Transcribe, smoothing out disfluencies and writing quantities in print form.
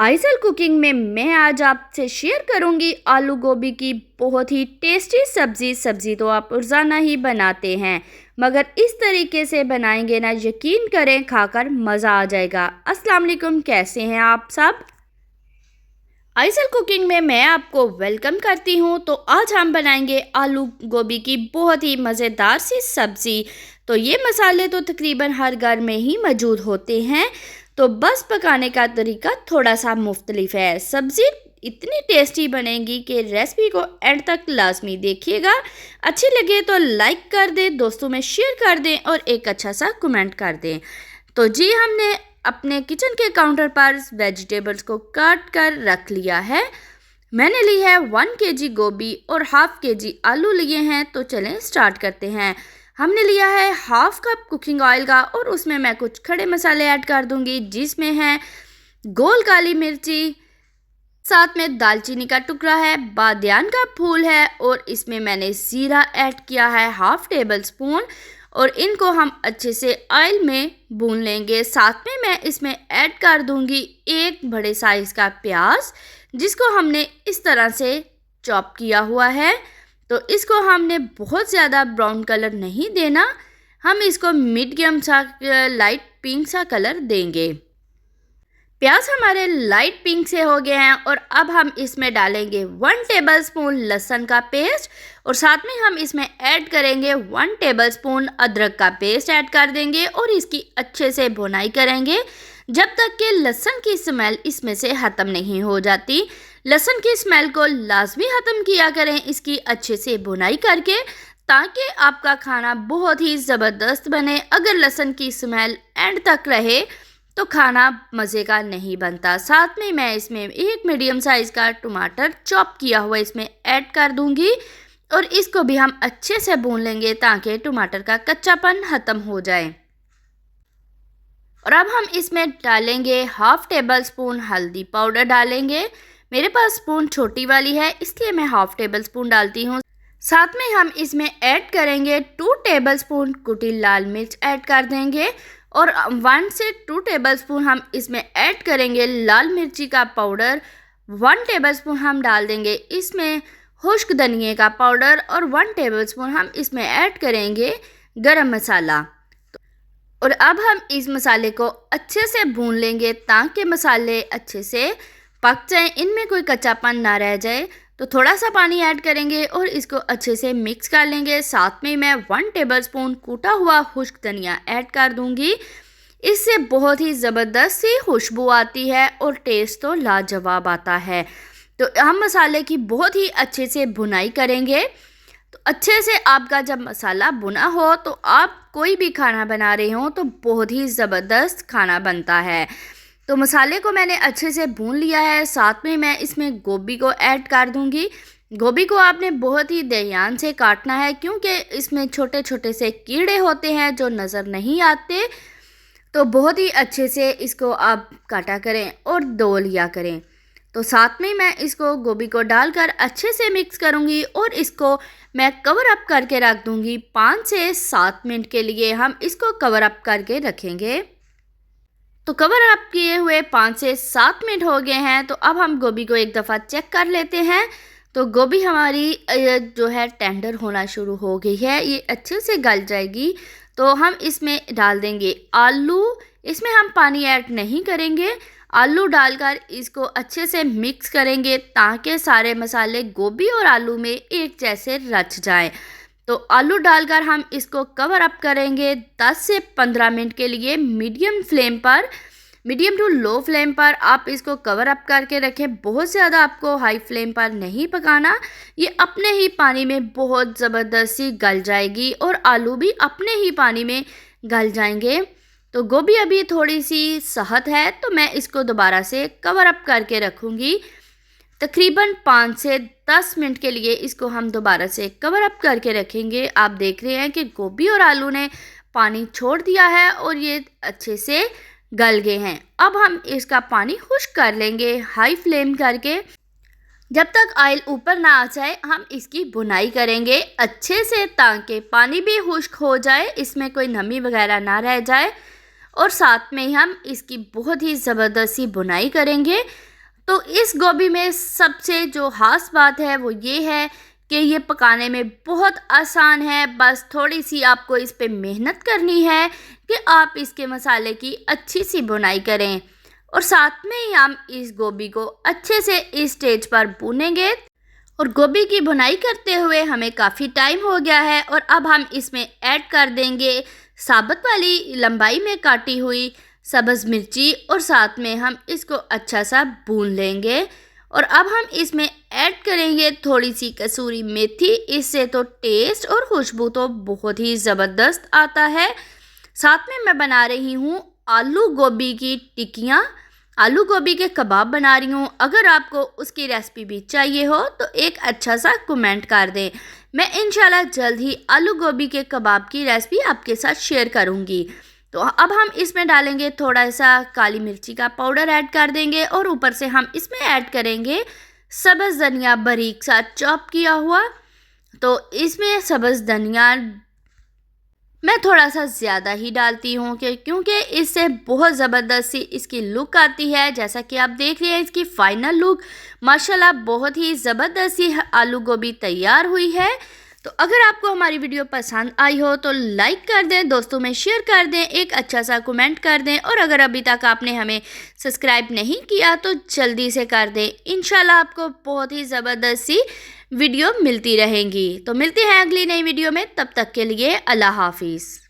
Isle cooking में मैं आज आपसे शेयर करूंगी आलू गोभी की बहुत ही टेस्टी सब्जी तो आप रोज़ाना ही बनाते हैं, मगर इस तरीके से बनाएंगे ना, यकीन करें खाकर मज़ा आ जाएगा। अस्सलाम वालेकुम, कैसे हैं आप सब। आइसल कुकिंग में मैं आपको वेलकम करती हूं। तो आज हम बनाएंगे आलू गोभी की बहुत ही मज़ेदार सी सब्ज़ी। तो ये मसाले तो तकरीबन हर घर में ही मौजूद होते हैं, तो बस पकाने का तरीका थोड़ा सा मुख्तलिफ है। सब्ज़ी इतनी टेस्टी बनेगी कि रेसिपी को एंड तक लाजमी देखिएगा। अच्छी लगे तो लाइक कर दें, दोस्तों में शेयर कर दें और एक अच्छा सा कमेंट कर दें। तो जी, हमने अपने किचन के काउंटर पर वेजिटेबल्स को काट कर रख लिया है। मैंने ली है 1 kg गोभी और हाफ kg आलू लिए हैं। तो चलें स्टार्ट करते हैं। हमने लिया है हाफ कप कुकिंग ऑयल का और उसमें मैं कुछ खड़े मसाले ऐड कर दूंगी, जिसमें है गोल काली मिर्ची, साथ में दालचीनी का टुकड़ा है, बादियान का फूल है और इसमें मैंने ज़ीरा ऐड किया है हाफ टेबल स्पून और इनको हम अच्छे से ऑयल में भून लेंगे। साथ में मैं इसमें ऐड कर दूंगी एक बड़े साइज़ का प्याज, जिसको हमने इस तरह से चॉप किया हुआ है। तो इसको हमने बहुत ज़्यादा ब्राउन कलर नहीं देना, हम इसको मीडियम सा लाइट पिंक सा कलर देंगे। प्याज हमारे लाइट पिंक से हो गए हैं और अब हम इसमें डालेंगे 1 टेबलस्पून लहसुन का पेस्ट और साथ में हम इसमें ऐड करेंगे 1 टेबलस्पून अदरक का पेस्ट ऐड कर देंगे और इसकी अच्छे से भुनाई करेंगे जब तक कि लहसुन की स्मेल इसमें से ख़त्म नहीं हो जाती। लहसुन की स्मेल को लाजमी ख़त्म किया करें इसकी अच्छे से भुनाई करके, ताकि आपका खाना बहुत ही ज़बरदस्त बने। अगर लहसुन की स्मेल एंड तक रहे तो खाना मज़े का नहीं बनता। साथ में मैं इसमें एक मीडियम साइज़ का टमाटर चॉप किया हुआ इसमें ऐड कर दूंगी और इसको भी हम अच्छे से भून लेंगे ताकि टमाटर का कच्चापन ख़त्म हो जाए। और अब हम इसमें डालेंगे हाफ टेबल स्पून हल्दी पाउडर डालेंगे। मेरे पास स्पून छोटी वाली है, इसलिए मैं हाफ टेबल स्पून डालती हूँ। साथ में हम इसमें ऐड करेंगे 2 टेबलस्पून कुटी लाल मिर्च ऐड कर देंगे और 1 से 2 टेबलस्पून हम इसमें ऐड करेंगे लाल मिर्ची का पाउडर। 1 टेबलस्पून हम डाल देंगे इसमें खुश्क धनिए का पाउडर और 1 टेबलस्पून हम इसमें ऐड करेंगे गरम मसाला। और अब हम इस मसाले को अच्छे से भून लेंगे ताकि मसाले अच्छे से पक जाएं, इनमें कोई कच्चापन ना रह जाए। तो थोड़ा सा पानी ऐड करेंगे और इसको अच्छे से मिक्स कर लेंगे। साथ में मैं 1 टेबलस्पून कूटा हुआ खुश्क धनिया ऐड कर दूंगी। इससे बहुत ही ज़बरदस्त सी खुशबू आती है और टेस्ट तो लाजवाब आता है। तो हम मसाले की बहुत ही अच्छे से भुनाई करेंगे। तो अच्छे से आपका जब मसाला भुना हो तो आप कोई भी खाना बना रहे हो तो बहुत ही ज़बरदस्त खाना बनता है। तो मसाले को मैंने अच्छे से भून लिया है। साथ में मैं इसमें गोभी को ऐड कर दूंगी। गोभी को आपने बहुत ही ध्यान से काटना है क्योंकि इसमें छोटे छोटे से कीड़े होते हैं जो नज़र नहीं आते। तो बहुत ही अच्छे से इसको आप काटा करें और धो लिया करें। तो साथ में मैं इसको गोभी को डालकर अच्छे से मिक्स करूंगी और इसको मैं कवर अप करके रख दूंगी। 5 से 7 मिनट के लिए हम इसको कवर अप करके रखेंगे। तो कवर अप किए हुए 5 से 7 मिनट हो गए हैं। तो अब हम गोभी को एक दफ़ा चेक कर लेते हैं। तो गोभी हमारी जो है टेंडर होना शुरू हो गई है, ये अच्छे से गल जाएगी। तो हम इसमें डाल देंगे आलू। इसमें हम पानी ऐड नहीं करेंगे, आलू डालकर इसको अच्छे से मिक्स करेंगे ताकि सारे मसाले गोभी और आलू में एक जैसे रच जाएं। तो आलू डालकर हम इसको कवर अप करेंगे 10 से 15 मिनट के लिए मीडियम टू लो फ्लेम पर आप इसको कवर अप करके रखें। बहुत ज़्यादा आपको हाई फ्लेम पर नहीं पकाना, ये अपने ही पानी में बहुत ज़बरदस्त सी गल जाएगी और आलू भी अपने ही पानी में गल जाएंगे। तो गोभी अभी थोड़ी सी सहत है तो मैं इसको दोबारा से कवर अप करके रखूँगी। तकरीबन 5 से 10 मिनट के लिए इसको हम दोबारा से कवर अप करके रखेंगे। आप देख रहे हैं कि गोभी और आलू ने पानी छोड़ दिया है और ये अच्छे से गल गए हैं। अब हम इसका पानी खुश्क कर लेंगे हाई फ्लेम करके। जब तक ऑयल ऊपर ना आ जाए हम इसकी भुनाई करेंगे अच्छे से ताकि पानी भी खुश्क हो जाए, इसमें कोई नमी वगैरह ना रह जाए। और साथ में हम इसकी बहुत ही ज़बरदस्त सी भुनाई करेंगे। तो इस गोभी में सबसे जो ख़ास बात है वो ये है कि ये पकाने में बहुत आसान है। बस थोड़ी सी आपको इस पे मेहनत करनी है कि आप इसके मसाले की अच्छी सी भुनाई करें और साथ में ही हम इस गोभी को अच्छे से इस स्टेज पर भूनेंगे। और गोभी की भुनाई करते हुए हमें काफ़ी टाइम हो गया है और अब हम इसमें ऐड कर देंगे साबुत वाली लंबाई में काटी हुई सब्ज़ मिर्ची और साथ में हम इसको अच्छा सा भून लेंगे। और अब हम इसमें ऐड करेंगे थोड़ी सी कसूरी मेथी। इससे तो टेस्ट और खुशबू तो बहुत ही ज़बरदस्त आता है। साथ में मैं बना रही हूँ आलू गोभी की टिक्कियाँ, आलू गोभी के कबाब बना रही हूँ। अगर आपको उसकी रेसिपी भी चाहिए हो तो एक अच्छा सा कमेंट कर दें। मैं इंशाल्लाह जल्द ही आलू गोभी के कबाब की रेसिपी आपके साथ शेयर करूँगी। तो अब हम इसमें डालेंगे थोड़ा सा काली मिर्ची का पाउडर ऐड कर देंगे और ऊपर से हम इसमें ऐड करेंगे सब्ज़ धनिया बारीक सा चॉप किया हुआ। तो इसमें सब्ज़ धनिया मैं थोड़ा सा ज़्यादा ही डालती हूँ क्योंकि इससे बहुत ज़बरदस्त सी इसकी लुक आती है। जैसा कि आप देख रहे हैं इसकी फ़ाइनल लुक माशाल्लाह बहुत ही ज़बरदस्त सी आलू गोभी तैयार हुई है। तो अगर आपको हमारी वीडियो पसंद आई हो तो लाइक कर दें, दोस्तों में शेयर कर दें, एक अच्छा सा कमेंट कर दें और अगर अभी तक आपने हमें सब्सक्राइब नहीं किया तो जल्दी से कर दें। इंशाल्लाह आपको बहुत ही ज़बरदस्त सी वीडियो मिलती रहेंगी। तो मिलते हैं अगली नई वीडियो में, तब तक के लिए अल्लाह हाफिज़।